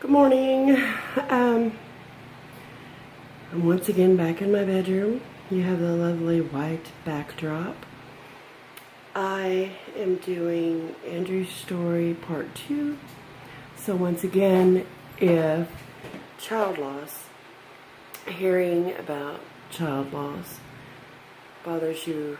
Good morning. I'm once again back in my bedroom. You have the lovely white backdrop. I am doing Andrew's story part 2. So once again, if child loss, hearing about child loss bothers you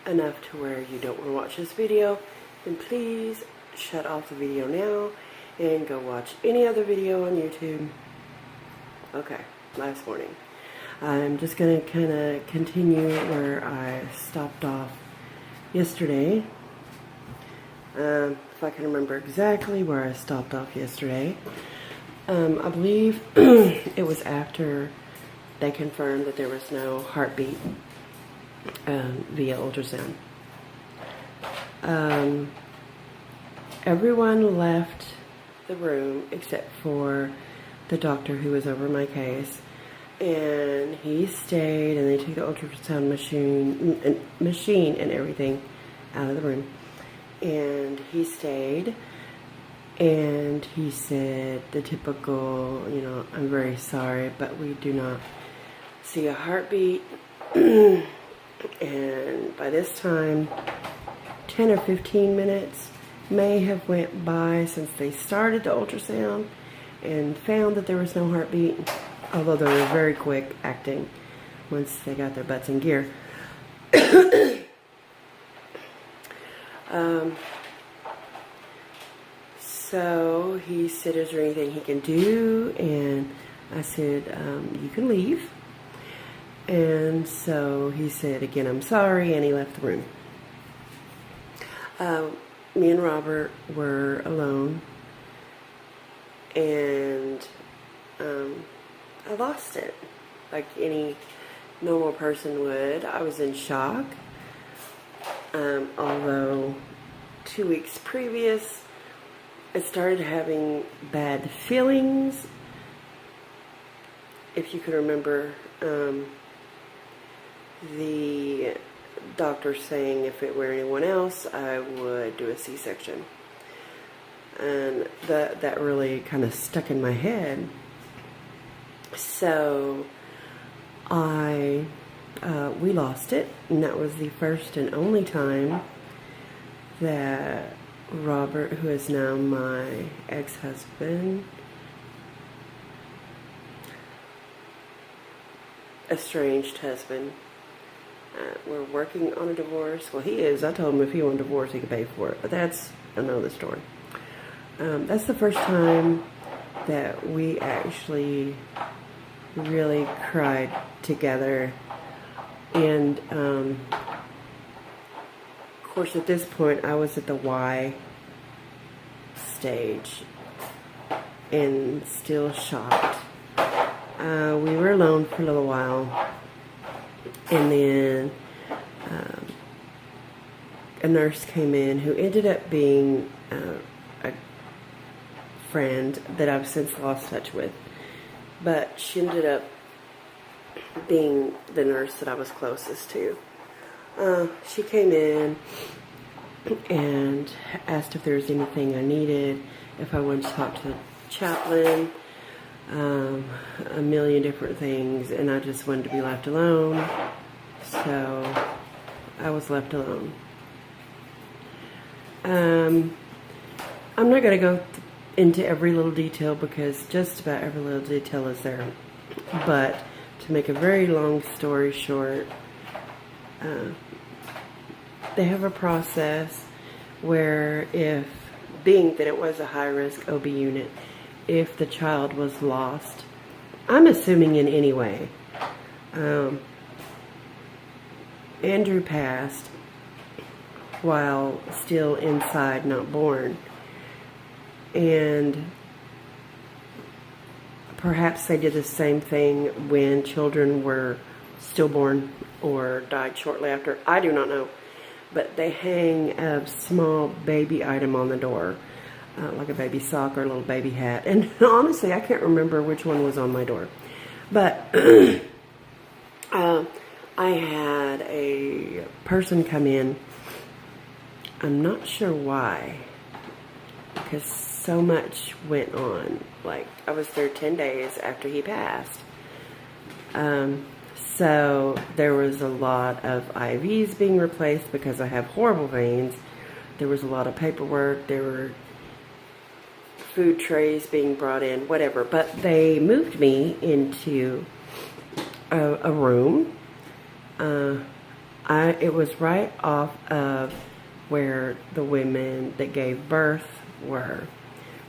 enough to where you don't want to watch this video, then please shut off the video now and go watch any other video on YouTube. Okay, last warning. I'm just going to kind of continue where I stopped off yesterday. If I can remember exactly where I stopped off yesterday. I believe it was after they confirmed that there was no heartbeat via ultrasound. Everyone left the room except for the doctor who was over my case, and he stayed, and they took the ultrasound machine and everything out of the room, and he stayed, and he said the typical, I'm very sorry, but we do not see a heartbeat. And by this time 10 or 15 minutes may have went by since they started the ultrasound and found that there was no heartbeat, although they were very quick acting once they got their butts in gear. So he said, is there anything he can do? And I said, you can leave. And so he said, again, I'm sorry, and he left the room. Me and Robert were alone, and I lost it like any normal person would. I was in shock, although 2 weeks previous I started having bad feelings. If you can remember, the doctor saying if it were anyone else, I would do a C-section. And that really kind of stuck in my head. So we lost it, and that was the first and only time that Robert, who is now my ex-husband, estranged husband, we're working on a divorce. Well, he is. I told him if he wanted a divorce, he could pay for it. But that's another story. That's the first time that we actually really cried together. And, of course, at this point, I was at the Y stage and still shocked. We were alone for a little while. And then a nurse came in who ended up being a friend that I've since lost touch with. But she ended up being the nurse that I was closest to. She came in and asked if there was anything I needed, if I wanted to talk to the chaplain, a million different things, and I just wanted to be left alone. So I was left alone. I'm not going to go into every little detail because just about every little detail is there. But to make a very long story short, they have a process where if, being that it was a high-risk OB unit, if the child was lost, I'm assuming in any way, Andrew passed while still inside, not born. And perhaps they did the same thing when children were stillborn or died shortly after. I do not know. But they hang a small baby item on the door, like a baby sock or a little baby hat. And honestly, I can't remember which one was on my door. But I had a person come in. I'm not sure why, because so much went on. Like, I was there 10 days after he passed. So there was a lot of IVs being replaced because I have horrible veins. There was a lot of paperwork. There were food trays being brought in, whatever. But they moved me into a room. It was right off of where the women that gave birth were,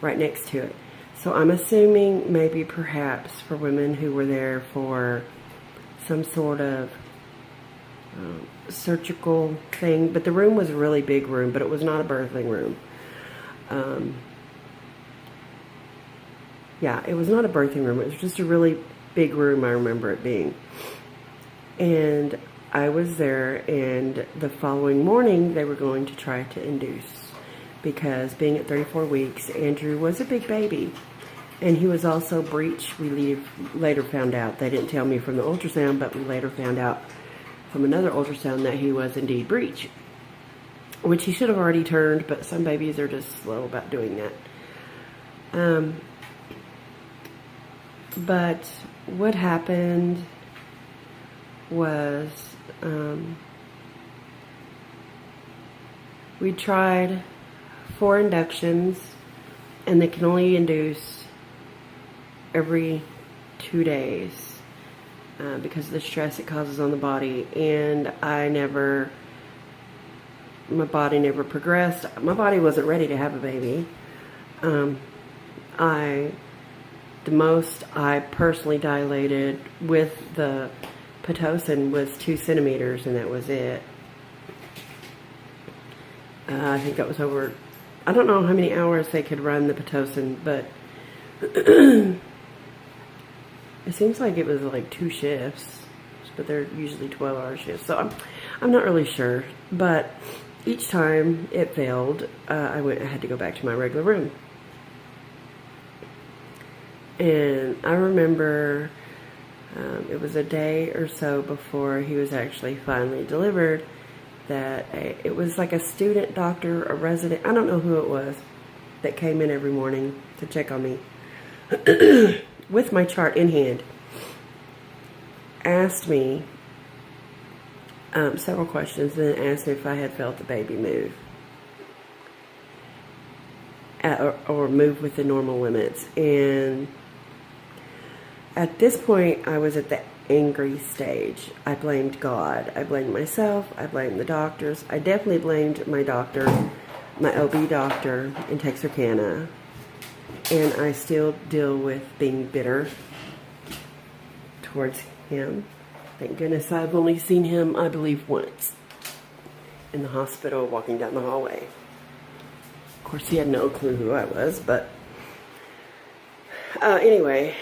right next to it. So I'm assuming maybe perhaps for women who were there for some sort of surgical thing. But the room was a really big room, but it was not a birthing room. Yeah, it was not a birthing room. It was just a really big room, I remember it being. And I was there, and the following morning they were going to try to induce, because being at 34 weeks, Andrew was a big baby. And he was also breech. We later found out. They didn't tell me from the ultrasound, but we later found out from another ultrasound that he was indeed breech, which he should have already turned, but some babies are just slow about doing that. But what happened was we tried 4 inductions, and they can only induce every 2 days because of the stress it causes on the body. And my body never progressed. My body wasn't ready to have a baby. The most I personally dilated with the Pitocin was 2 centimeters, and that was it. I think that was over, I don't know how many hours they could run the Pitocin, but it seems like it was like 2 shifts, but they're usually 12-hour shifts. So I'm not really sure. But each time it failed, I had to go back to my regular room. And I remember it was a day or so before he was actually finally delivered that it was like a student doctor, a resident, I don't know who it was, that came in every morning to check on me with my chart in hand, asked me several questions, and then asked me if I had felt the baby move or move with the normal limits. And at this point, I was at the angry stage. I blamed God. I blamed myself. I blamed the doctors. I definitely blamed my doctor, my OB doctor in Texarkana. And I still deal with being bitter towards him. Thank goodness I've only seen him, I believe, once in the hospital walking down the hallway. Of course, he had no clue who I was, but anyway,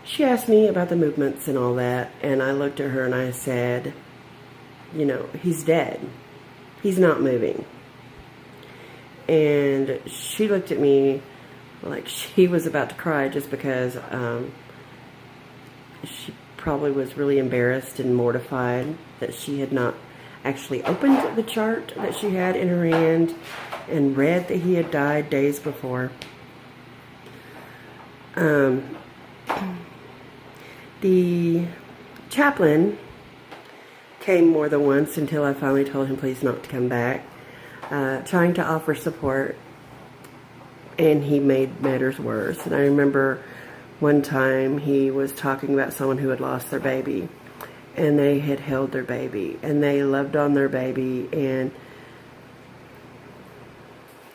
she asked me about the movements and all that, and I looked at her and I said, you know, he's dead. He's not moving. And she looked at me like she was about to cry, just because she probably was really embarrassed and mortified that she had not actually opened the chart that she had in her hand and read that he had died days before. The chaplain came more than once until I finally told him please not to come back, trying to offer support, and he made matters worse. And I remember one time he was talking about someone who had lost their baby, and they had held their baby, and they loved on their baby, and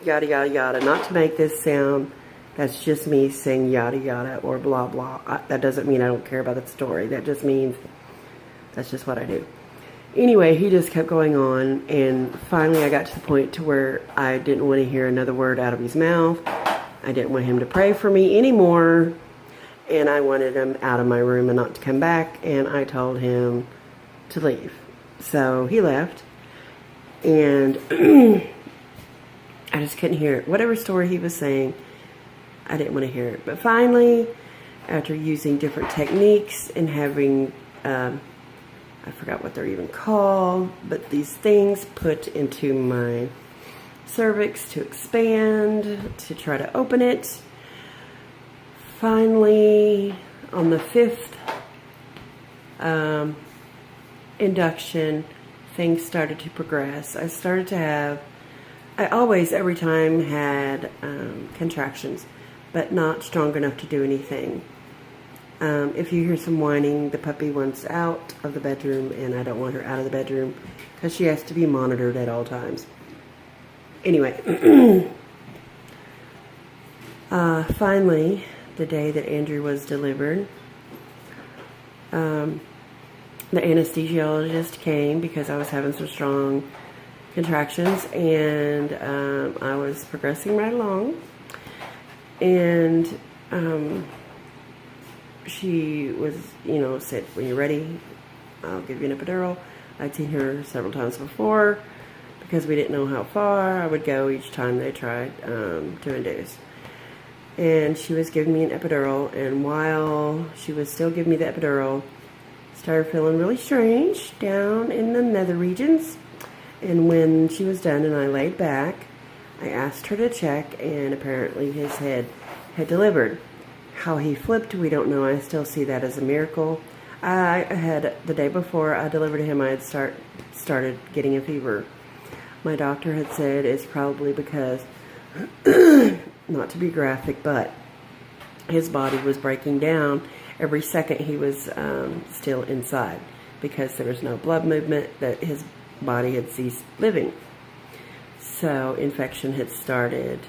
yada yada yada. Not to make this sound, that's just me saying yada yada or blah blah. That doesn't mean I don't care about the story. That just means that's just what I do. Anyway, he just kept going on, and finally I got to the point to where I didn't want to hear another word out of his mouth. I didn't want him to pray for me anymore, and I wanted him out of my room and not to come back, and I told him to leave. So he left, and I just couldn't hear it. Whatever story he was saying, I didn't want to hear it. But finally, after using different techniques and having, I forgot what they're even called, but these things put into my cervix to expand, to try to open it. Finally, on the 5th induction, things started to progress. I always, every time, had contractions, but not strong enough to do anything. If you hear some whining, the puppy wants out of the bedroom, and I don't want her out of the bedroom because she has to be monitored at all times. Anyway, finally, the day that Andrew was delivered, the anesthesiologist came because I was having some strong contractions, and I was progressing right along, and she was, said, when you're ready, I'll give you an epidural. I'd seen her several times before because we didn't know how far I would go each time they tried to induce. And she was giving me an epidural, and while she was still giving me the epidural, started feeling really strange down in the nether regions. And when she was done and I laid back, I asked her to check, and apparently his head had delivered. How he flipped, we don't know. I still see that as a miracle. I had, the day before I delivered him, I had started getting a fever. My doctor had said it's probably because, not to be graphic, but his body was breaking down every second he was still inside, because there was no blood movement, that his body had ceased living. So infection had started,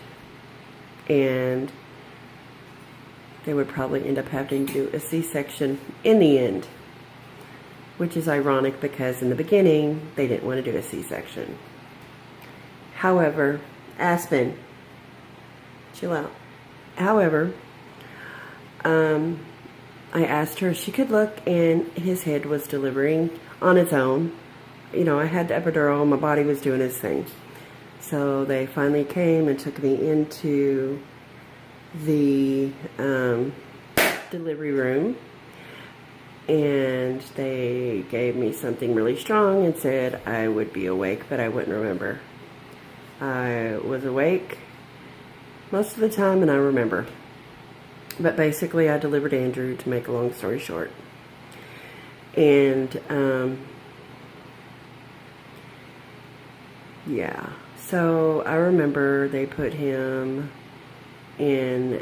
and they would probably end up having to do a C-section in the end, which is ironic because in the beginning they didn't want to do a C-section. However, Aspen, chill out. However, I asked her if she could look, and his head was delivering on its own. I had the epidural, my body was doing its thing. So they finally came and took me into the delivery room, and they gave me something really strong and said I would be awake, but I wouldn't remember. I was awake most of the time, and I remember. But basically, I delivered Andrew, to make a long story short. And, yeah. So, I remember they put him in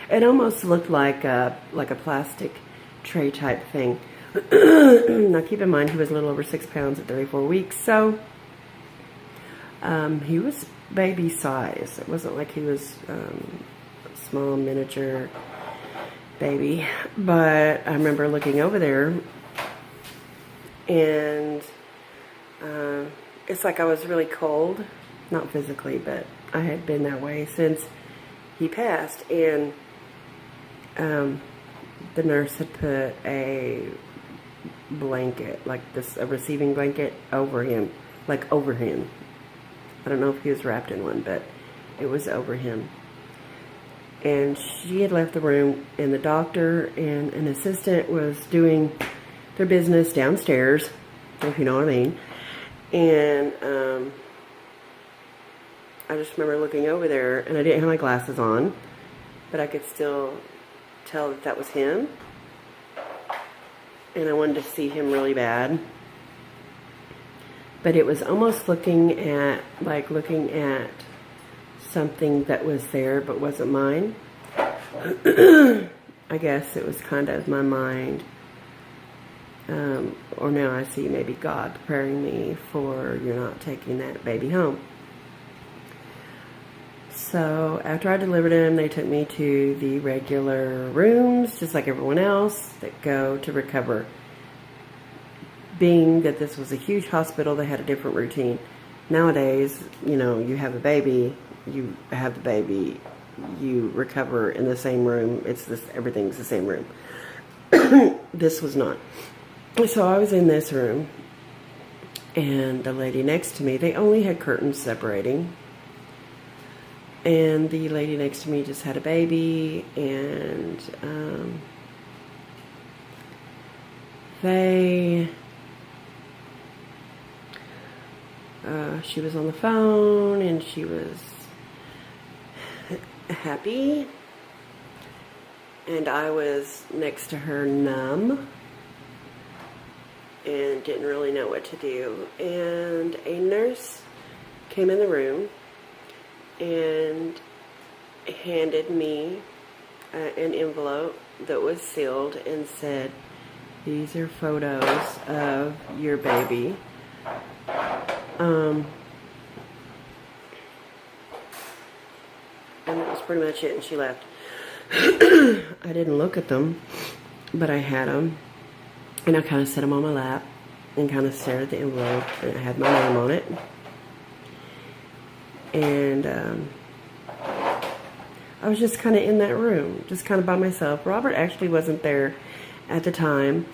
it almost looked like a plastic tray type thing. Now, keep in mind, he was a little over 6 pounds at 34 weeks, so he was baby size. It wasn't like he was a small miniature baby, but I remember looking over there, and it's like I was really cold, not physically, but I had been that way since he passed, and the nurse had put a blanket, a receiving blanket over him. I don't know if he was wrapped in one, but it was over him. And she had left the room, and the doctor and an assistant was doing their business downstairs, if you know what I mean. And I just remember looking over there, and I didn't have my glasses on, but I could still tell that that was him. And I wanted to see him really bad. But it was almost looking at something that was there but wasn't mine. I guess it was kind of my mind. Or now I see maybe God preparing me for, you're not taking that baby home. So after I delivered him, they took me to the regular rooms, just like everyone else, that go to recover. Being that this was a huge hospital, they had a different routine. Nowadays, you have a baby, you have the baby, you recover in the same room. Everything's the same room. This was not. So I was in this room, and the lady next to me, they only had curtains separating. And the lady next to me just had a baby, and She was on the phone and she was happy, and I was next to her numb and didn't really know what to do. And a nurse came in the room and handed me an envelope that was sealed and said, "These are photos of your baby." And that was pretty much it, and she left. I didn't look at them, but I had them, and I kind of set them on my lap and kind of stared at the envelope, and it had my name on it. And I was just kind of in that room, just kind of by myself. Robert actually wasn't there at the time,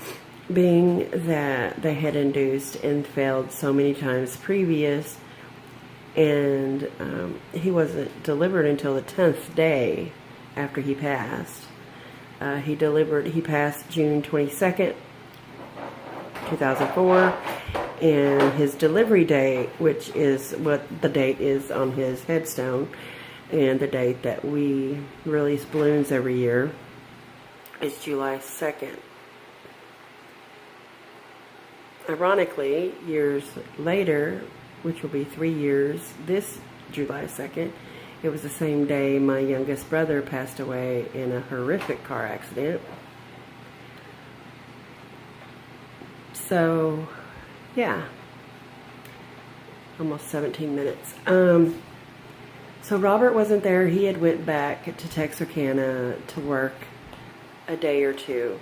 being that they had induced and failed so many times previous, and he wasn't delivered until the 10th day after he passed. He passed June 22nd, 2004, and his delivery date, which is what the date is on his headstone, and the date that we release balloons every year, is July 2nd. Ironically, years later, which will be 3 years this July 2nd, it was the same day my youngest brother passed away in a horrific car accident. So, yeah, almost 17 minutes. So Robert wasn't there. He had went back to Texarkana to work a day or two.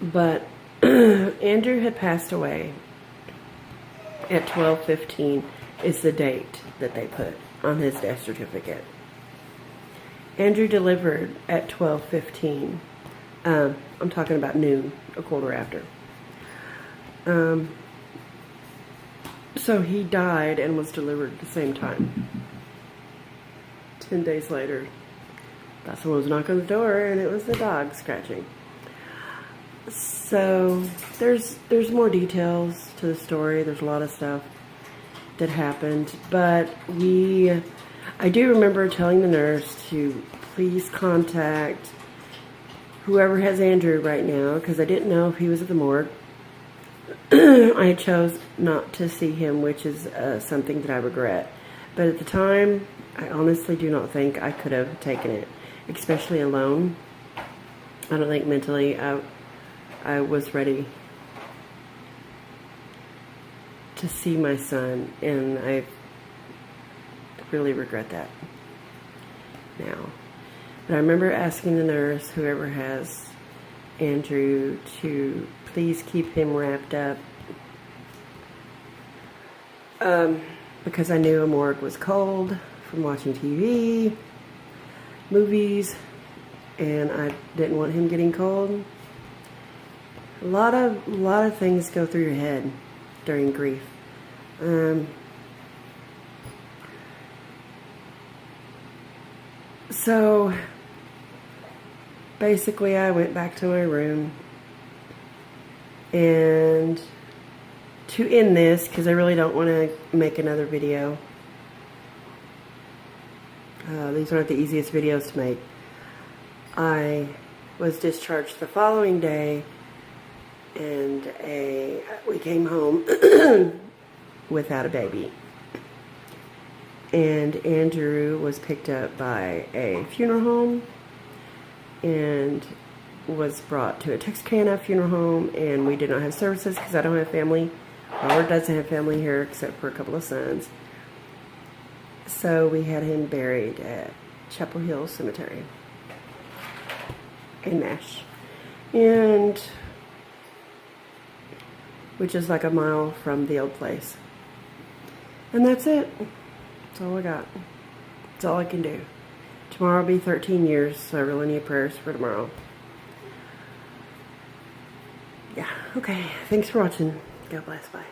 But Andrew had passed away at 12:15 is the date that they put on his death certificate. Andrew delivered at 12:15. I'm talking about noon, a quarter after. So he died and was delivered at the same time. 10 days later, someone was knocking on the door, and it was the dog scratching. So there's more details to the story. There's a lot of stuff that happened, but I do remember telling the nurse to please contact whoever has Andrew right now, because I didn't know if he was at the morgue. I chose not to see him, which is something that I regret. But at the time, I honestly do not think I could have taken it, especially alone. I don't think mentally I was ready to see my son, and I really regret that now. But I remember asking the nurse, whoever has Andrew, to please keep him wrapped up, because I knew a morgue was cold from watching TV, movies, and I didn't want him getting cold. A lot of things go through your head during grief. So basically I went back to my room, and to end this, because I really don't want to make another video. These aren't the easiest videos to make. I was discharged the following day, and we came home without a baby. And Andrew was picked up by a funeral home and was brought to a Texarkana funeral home, and we did not have services because I don't have family. Robert doesn't have family here except for a couple of sons. So we had him buried at Chapel Hill Cemetery in Nash, and which is like a mile from the old place. And that's it. That's all I got. That's all I can do. Tomorrow will be 13 years, so I really need prayers for tomorrow. Yeah, okay. Thanks for watching. God bless. Bye.